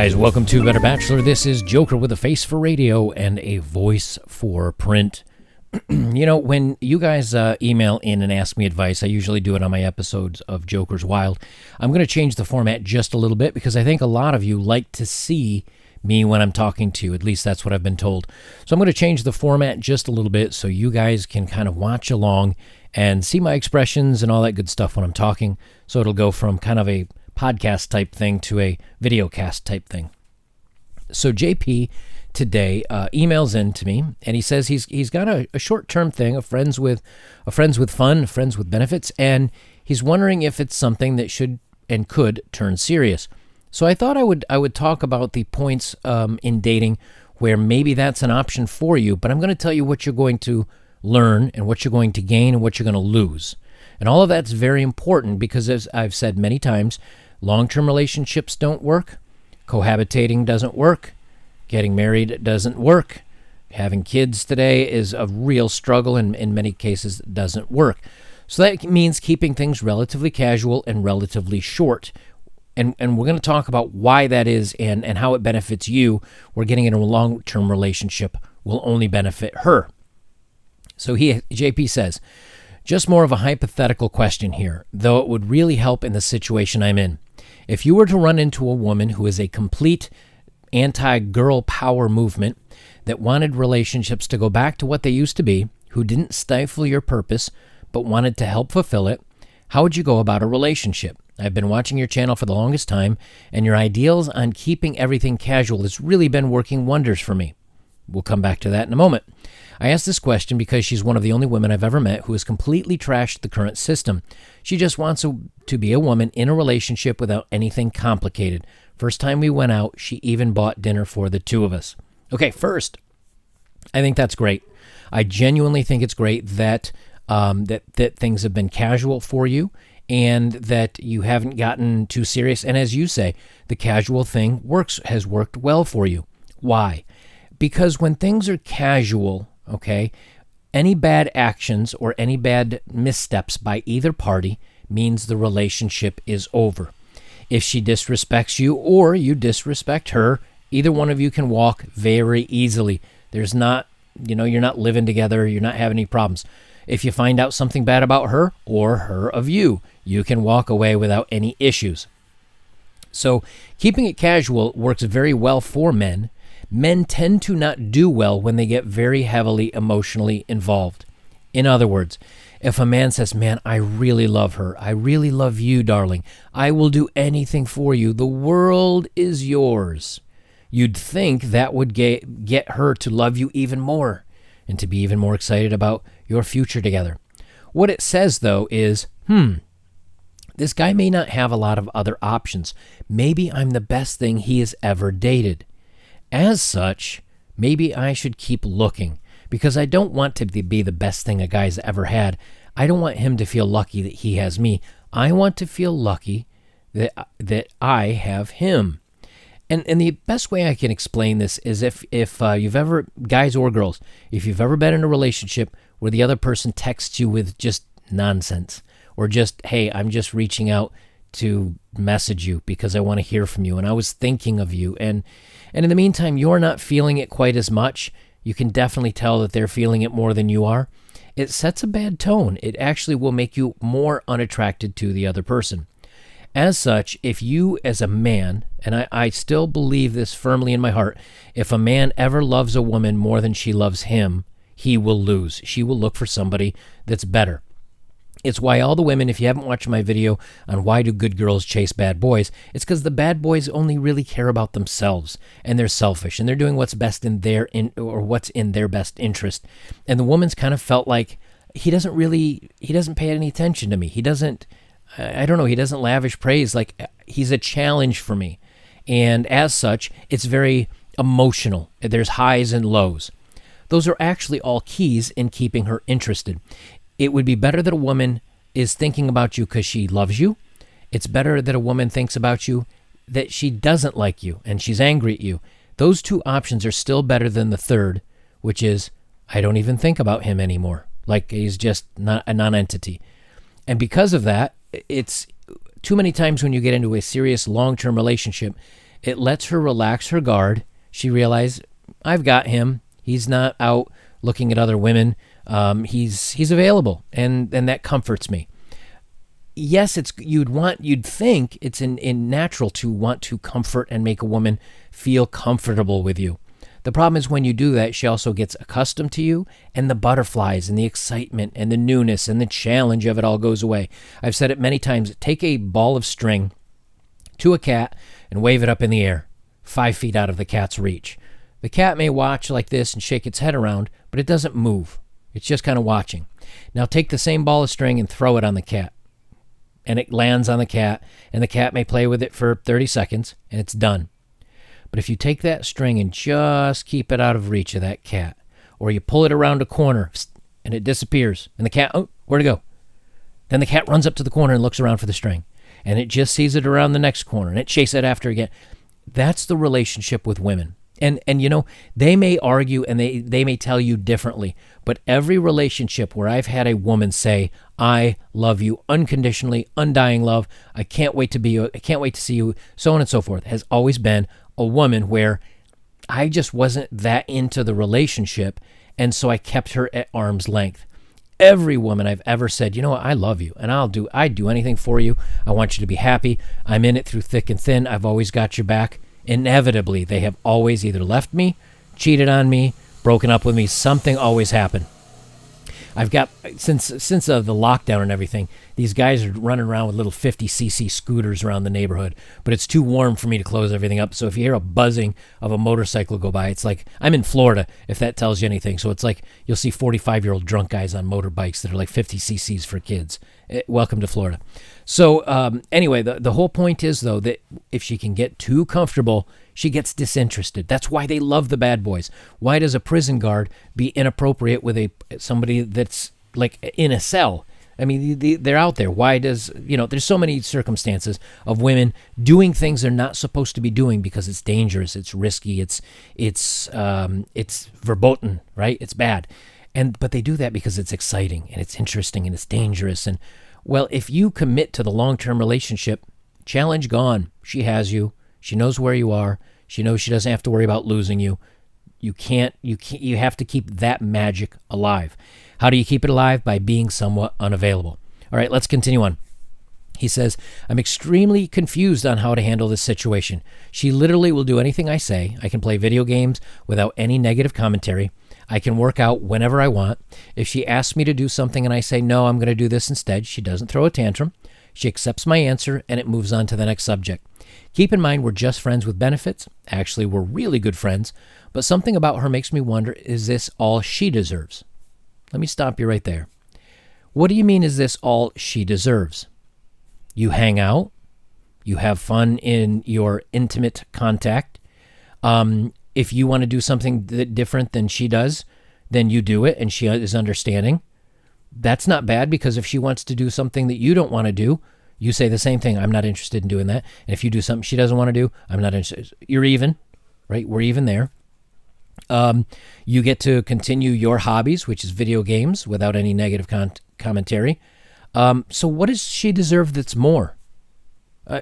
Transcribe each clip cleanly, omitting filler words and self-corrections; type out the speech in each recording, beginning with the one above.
guys, welcome to Better Bachelor. This is Joker with a face for radio and a voice for print. You know, when you guys email in and ask me advice, I usually do it on my episodes of Joker's Wild. I'm going to change the format just a little bit because I think a lot of you like to see me when I'm talking to you. At least that's what I've been told. So I'm going to change the format just a little bit so you guys can kind of watch along and see my expressions and all that good stuff when I'm talking. So it'll go from kind of a podcast type thing to a video cast type thing. So JP today emails in to me and he says he's got a short-term thing, a friends with fun, friends with benefits, and he's wondering if it's something that should and could turn serious. So I thought I would talk about the points in dating where maybe that's an option for you, but I'm going to tell you what you're going to learn and what you're going to gain and what you're going to lose. And all of that's very important because, as I've said many times, long-term relationships don't work, cohabitating doesn't work, getting married doesn't work, having kids today is a real struggle and in many cases doesn't work. So that means keeping things relatively casual and relatively short. And we're going to talk about why that is and how it benefits you. We're getting into a long-term relationship will only benefit her. So JP says, just more of a hypothetical question here, though it would really help in the situation I'm in. If you were to run into a woman who is a complete anti-girl power movement that wanted relationships to go back to what they used to be, who didn't stifle your purpose but wanted to help fulfill it, how would you go about a relationship? I've been watching your channel for the longest time, and your ideals on keeping everything casual has really been working wonders for me. We'll come back to that in a moment. I asked this question because she's one of the only women I've ever met who has completely trashed the current system. She just wants to be a woman in a relationship without anything complicated. First time we went out, she even bought dinner for the two of us. Okay, first, I think that's great. I genuinely think it's great that that things have been casual for you and that you haven't gotten too serious. And as you say, the casual thing has worked well for you. Why? Because when things are casual, okay, any bad actions or any bad missteps by either party means the relationship is over. If she disrespects you or you disrespect her, either one of you can walk very easily. There's not, you're not living together, you're not having any problems. If you find out something bad about her or her of you, you can walk away without any issues. So keeping it casual works very well for men. Men tend to not do well when they get very heavily emotionally involved. In other words, if a man says, man, I really love her. I really love you, darling. I will do anything for you. The world is yours. You'd think that would get her to love you even more and to be even more excited about your future together. What it says, though, is, this guy may not have a lot of other options. Maybe I'm the best thing he has ever dated. As such, maybe I should keep looking because I don't want to be the best thing a guy's ever had. I don't want him to feel lucky that he has me. I want to feel lucky that I have him. And the best way I can explain this is if you've ever, guys or girls, if you've ever been in a relationship where the other person texts you with just nonsense or just, hey, I'm just reaching out to message you because I want to hear from you and I was thinking of you. And in the meantime, you're not feeling it quite as much. You can definitely tell that they're feeling it more than you are. It sets a bad tone. It actually will make you more unattracted to the other person. As such, if you as a man, and I still believe this firmly in my heart, if a man ever loves a woman more than she loves him, he will lose. She will look for somebody that's better. It's why all the women, if you haven't watched my video on why do good girls chase bad boys, it's because the bad boys only really care about themselves and they're selfish and they're doing what's best what's in their best interest. And the woman's kind of felt like he doesn't pay any attention to me. He doesn't lavish praise. Like he's a challenge for me. And as such, it's very emotional. There's highs and lows. Those are actually all keys in keeping her interested. It would be better that a woman is thinking about you because she loves you. It's better that a woman thinks about you that she doesn't like you and she's angry at you. Those two options are still better than the third, which is, I don't even think about him anymore. Like he's just not a non-entity. And because of that, it's too many times when you get into a serious long-term relationship It lets her relax her guard. She realizes, I've got him. He's not out looking at other women. He's available, and that comforts me. Yes, you'd think it's in natural to want to comfort and make a woman feel comfortable with you. The problem is when you do that, she also gets accustomed to you, and the butterflies and the excitement and the newness and the challenge of it all goes away. I've said it many times. Take a ball of string to a cat and wave it up in the air, 5 feet out of the cat's reach. The cat may watch like this and shake its head around, but it doesn't move. It's just kind of watching. Now take the same ball of string and throw it on the cat. And it lands on the cat, and the cat may play with it for 30 seconds, and it's done. But if you take that string and just keep it out of reach of that cat, or you pull it around a corner, and it disappears, and the cat, oh, where'd it go? Then the cat runs up to the corner and looks around for the string, and it just sees it around the next corner, and it chases it after again. That's the relationship with women. And they may argue and they may tell you differently, but every relationship where I've had a woman say, I love you unconditionally, undying love, I can't wait to see you, so on and so forth, has always been a woman where I just wasn't that into the relationship, and so I kept her at arm's length. Every woman I've ever said, you know what, I love you, and I'd do anything for you. I want you to be happy. I'm in it through thick and thin. I've always got your back. Inevitably, they have always either left me, cheated on me, broken up with me. Something always happened. I've got, since the lockdown and everything, these guys are running around with little 50cc scooters around the neighborhood, but it's too warm for me to close everything up. So if you hear a buzzing of a motorcycle go by, it's like, I'm in Florida, if that tells you anything. So it's like you'll see 45-year-old drunk guys on motorbikes that are like 50cc's for kids. Welcome to Florida. So anyway, the whole point is, though, that if she can get too comfortable, she gets disinterested. That's why they love the bad boys. Why does a prison guard be inappropriate with somebody that's like in a cell? I mean, they're out there. Why does, there's so many circumstances of women doing things they're not supposed to be doing because it's dangerous, it's risky, it's verboten, right? It's bad. But they do that because it's exciting and it's interesting and it's dangerous. And well, if you commit to the long-term relationship, challenge gone. She has you. She knows where you are. She knows she doesn't have to worry about losing you. You have to keep that magic alive. How do you keep it alive? By being somewhat unavailable. All right, let's continue on. He says, I'm extremely confused on how to handle this situation. She literally will do anything I say. I can play video games without any negative commentary. I can work out whenever I want. If she asks me to do something and I say, no, I'm going to do this instead, she doesn't throw a tantrum. She accepts my answer and it moves on to the next subject. Keep in mind, we're just friends with benefits. Actually, we're really good friends. But something about her makes me wonder, is this all she deserves? Let me stop you right there. What do you mean, is this all she deserves? You hang out. You have fun in your intimate contact. If you want to do something different than she does, then you do it and she is understanding. That's not bad, because if she wants to do something that you don't want to do, you say the same thing. I'm not interested in doing that. And if you do something she doesn't want to do, I'm not interested. You're even, right? We're even there. You get to continue your hobbies, which is video games, without any negative commentary. So what does she deserve that's more?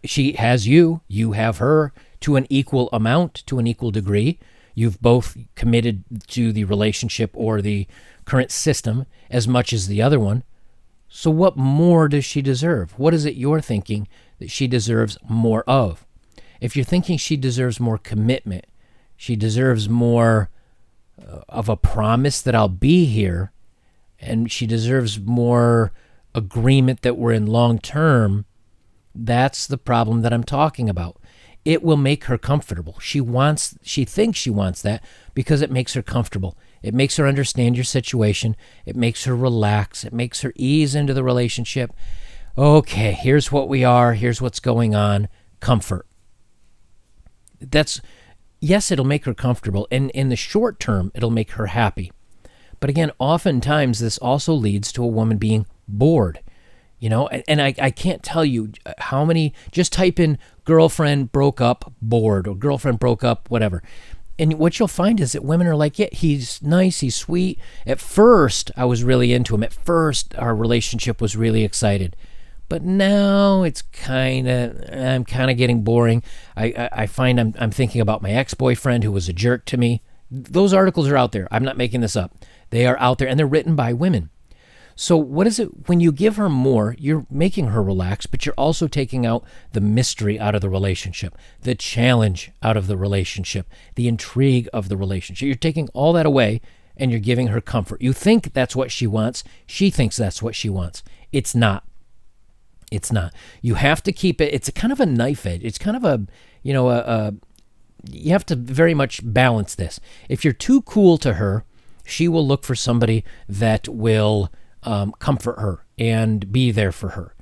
She has you. You have her to an equal amount, to an equal degree. You've both committed to the relationship or the current system as much as the other one. So what more does she deserve? What is it you're thinking that she deserves more of? If you're thinking she deserves more commitment, she deserves more of a promise that I'll be here, and she deserves more agreement that we're in long term, that's the problem that I'm talking about. It will make her comfortable. She thinks she wants that because it makes her comfortable. It makes her understand your situation. It makes her relax. It makes her ease into the relationship. Okay, here's what we are. Here's what's going on. Comfort. Yes, it'll make her comfortable. And in the short term, it'll make her happy. But again, oftentimes this also leads to a woman being bored. And I can't tell you how many, just type in girlfriend broke up bored or girlfriend broke up whatever. And what you'll find is that women are like, yeah, he's nice, he's sweet. At first, I was really into him. At first, our relationship was really excited. but now I'm kind of getting boring. I find I'm thinking about my ex-boyfriend who was a jerk to me. Those articles are out there. I'm not making this up. They are out there, and they're written by women. So what is it, when you give her more, you're making her relax, but you're also taking out the mystery out of the relationship, the challenge out of the relationship, the intrigue of the relationship. You're taking all that away, and you're giving her comfort. You think that's what she wants. She thinks that's what she wants. It's not. It's not. You have to keep it. It's a kind of a knife edge. It's kind of you have to very much balance this. If you're too cool to her, she will look for somebody that will comfort her and be there for her.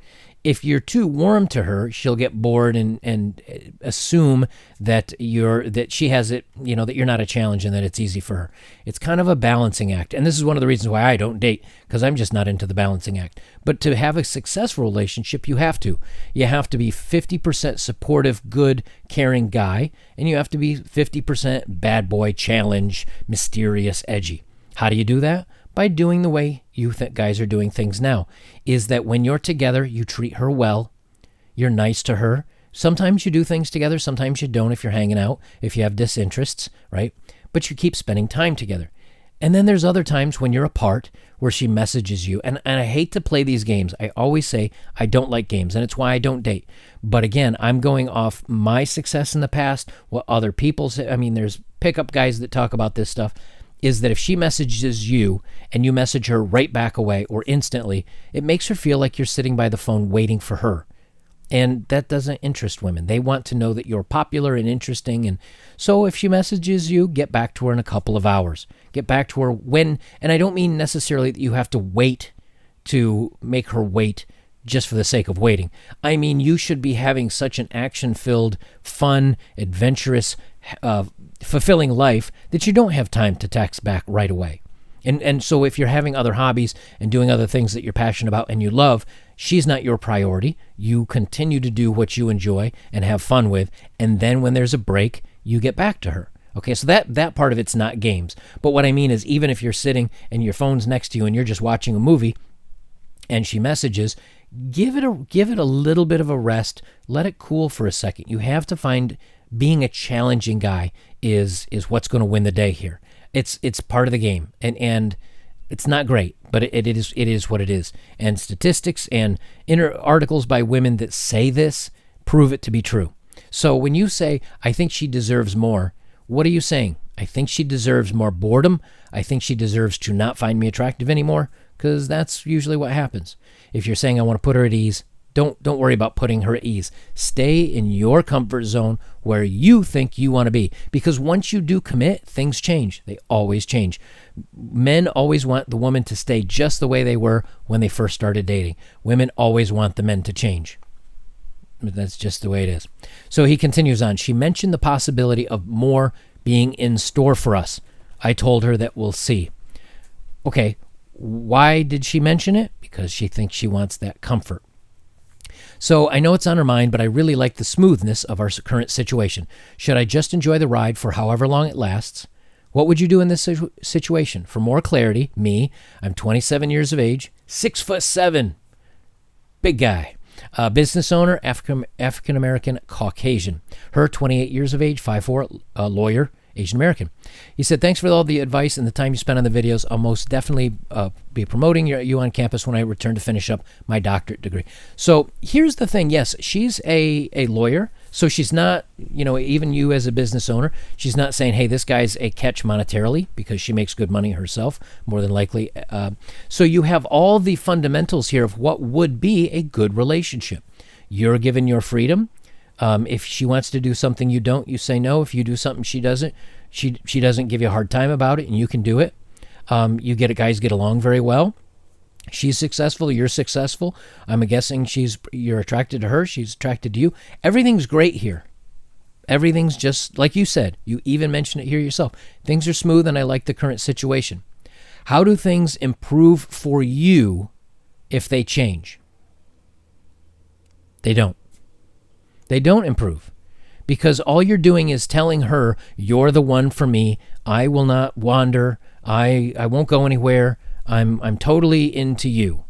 If you're too warm to her, she'll get bored and assume that she has it, that you're not a challenge and that it's easy for her. It's kind of a balancing act. And this is one of the reasons why I don't date, because I'm just not into the balancing act. But to have a successful relationship, you have to. You have to be 50% supportive, good, caring guy, and you have to be 50% bad boy, challenge, mysterious, edgy. How do you do that? By doing the way you think guys are doing things now, is that when you're together, you treat her well, you're nice to her. Sometimes you do things together, sometimes you don't if you're hanging out, if you have disinterests, right? But you keep spending time together. And then there's other times when you're apart where she messages you. And I hate to play these games. I always say I don't like games, and it's why I don't date. But again, I'm going off my success in the past, what other people say. I mean, there's pickup guys that talk about this stuff. Is that if she messages you and you message her right back away or instantly, it makes her feel like you're sitting by the phone waiting for her. And that doesn't interest women. They want to know that you're popular and interesting. And so if she messages you, get back to her in a couple of hours. Get back to her when, and I don't mean necessarily that you have to wait to make her wait just for the sake of waiting. I mean, you should be having such an action-filled, fun, adventurous, fulfilling life that you don't have time to text back right away. And so if you're having other hobbies and doing other things that you're passionate about and you love, she's not your priority. You continue to do what you enjoy and have fun with, and then when there's a break, you get back to her. Okay, so that part of it's not games. But what I mean is, even if you're sitting and your phone's next to you and you're just watching a movie and she messages, give it a little bit of a rest. Let it cool for a second. You have to find being a challenging guy is what's going to win the day here. It's part of the game, and it's not great, but it is what it is. And statistics and articles by women that say this prove it to be true. So when you say, I think she deserves more, what are you saying? I think she deserves more boredom. I think she deserves to not find me attractive anymore, because that's usually what happens. If you're saying I want to put her at ease, don't worry about putting her at ease. Stay in your comfort zone where you think you want to be, because once you do commit, things change. They always change. Men always want the woman to stay just the way they were when they first started dating. Women always want the men to change. That's just the way it is. So he continues on. She mentioned the possibility of more being in store for us. I told her that we'll see. Okay, why did she mention it? Because she thinks she wants that comfort. So I know it's on her mind, but I really like the smoothness of our current situation. Should I just enjoy the ride for however long it lasts? What would you do in this situation? For more clarity, I'm 27 years of age, 6'7", big guy. Business owner, African-American, Caucasian. Her, 28 years of age, 5'4", lawyer, Asian-American. He said, thanks for all the advice and the time you spent on the videos. I'll most definitely be promoting you on campus when I return to finish up my doctorate degree. So here's the thing. Yes, she's a lawyer. So she's not, even you as a business owner, she's not saying, hey, this guy's a catch monetarily, because she makes good money herself, more than likely. So you have all the fundamentals here of what would be a good relationship. You're given your freedom. If she wants to do something you don't, you say no. If you do something she doesn't, she doesn't give you a hard time about it, and you can do it. Guys get along very well. She's successful, you're successful. I'm guessing you're attracted to her, she's attracted to you. Everything's great here. Everything's just like you said. You even mentioned it here yourself. Things are smooth, and I like the current situation. How do things improve for you if they change? They don't. They don't improve, because all you're doing is telling her, you're the one for me. I will not wander. I won't go anywhere. I'm totally into you.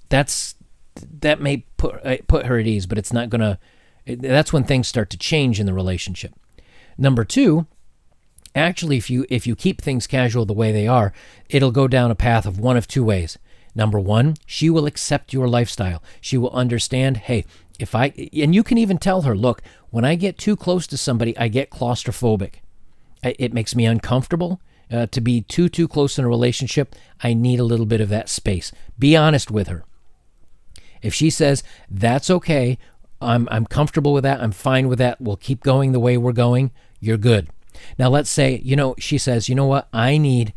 That's that may put her at ease, but it's not going to, that's when things start to change in the relationship. Number two, actually, if you keep things casual the way they are, it'll go down a path of one of two ways. Number one, she will accept your lifestyle. She will understand, hey, and you can even tell her, look, when I get too close to somebody, I get claustrophobic. It makes me uncomfortable to be too close in a relationship. I need a little bit of that space. Be honest with her. If she says, that's okay, I'm comfortable with that, I'm fine with that, we'll keep going the way we're going, you're good. Now let's say, she says, you know what, I need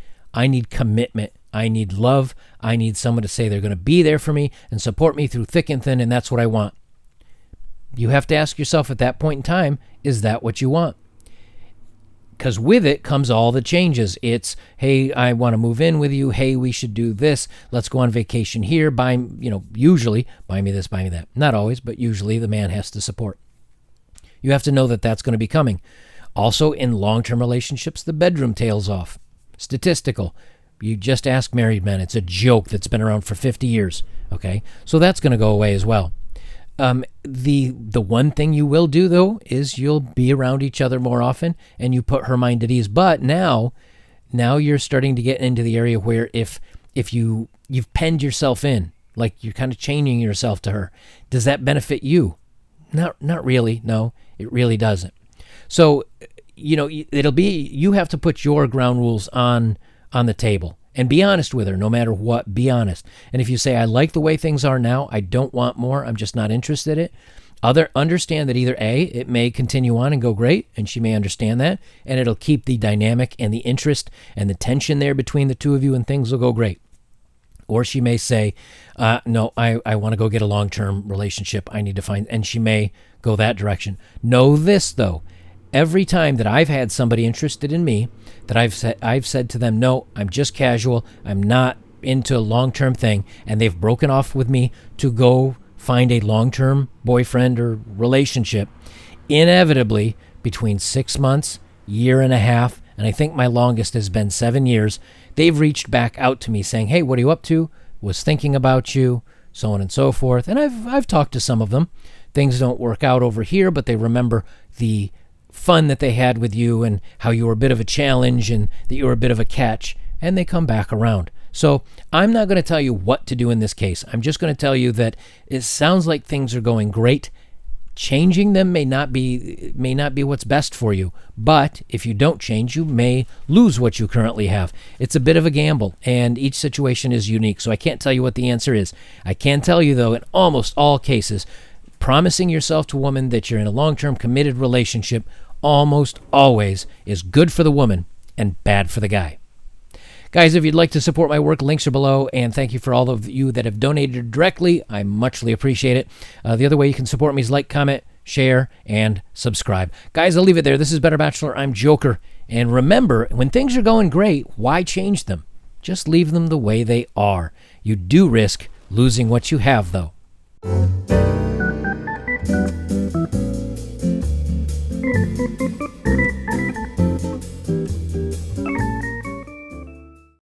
commitment. I need love. I need someone to say they're going to be there for me and support me through thick and thin, and that's what I want. You have to ask yourself at that point in time, is that what you want? Because with it comes all the changes. It's, hey, I want to move in with you. Hey, we should do this. Let's go on vacation here. Usually, buy me this, buy me that. Not always, but usually the man has to support. You have to know that that's going to be coming. Also, in long-term relationships, the bedroom tails off. Statistical. You just ask married men. It's a joke that's been around for 50 years. Okay? So that's going to go away as well. The one thing you will do, though, is you'll be around each other more often and you put her mind at ease. But now you're starting to get into the area where if you've penned yourself in, like you're kind of chaining yourself to her, does that benefit you? Not really. No, it really doesn't. So, it'll be, you have to put your ground rules on the table and be honest with her no matter what. Be honest. And if you say, I like the way things are now, I don't want more, I'm just not interested in it, understand that either A, it may continue on and go great, and she may understand that, and it'll keep the dynamic and the interest and the tension there between the two of you, and things will go great. Or she may say, no, I want to go get a long-term relationship. I need to find, and she may go that direction. Know this, though. Every time that I've had somebody interested in me, that I've said to them, no, I'm just casual, I'm not into a long-term thing, and they've broken off with me to go find a long-term boyfriend or relationship, inevitably, between 6 months, year and a half, and I think my longest has been 7 years, they've reached back out to me saying, hey, what are you up to? Was thinking about you, so on and so forth. And I've talked to some of them. Things don't work out over here, but they remember the fun that they had with you and how you were a bit of a challenge and that you were a bit of a catch, and they come back around. So I'm not going to tell you what to do in this case. I'm just going to tell you that it sounds like things are going great. Changing them may not be what's best for you, but if you don't change, you may lose what you currently have. It's a bit of a gamble, and each situation is unique, so I can't tell you what the answer is. I can tell you, though, in almost all cases, promising yourself to a woman that you're in a long-term committed relationship almost always is good for the woman and bad for the guy. Guys, if you'd like to support my work, links are below, and thank you for all of you that have donated directly. I muchly appreciate it. The other way you can support me is like, comment, share, and subscribe. Guys, I'll leave it there. This is Better Bachelor. I'm Joker. And remember, when things are going great, why change them? Just leave them the way they are. You do risk losing what you have, though.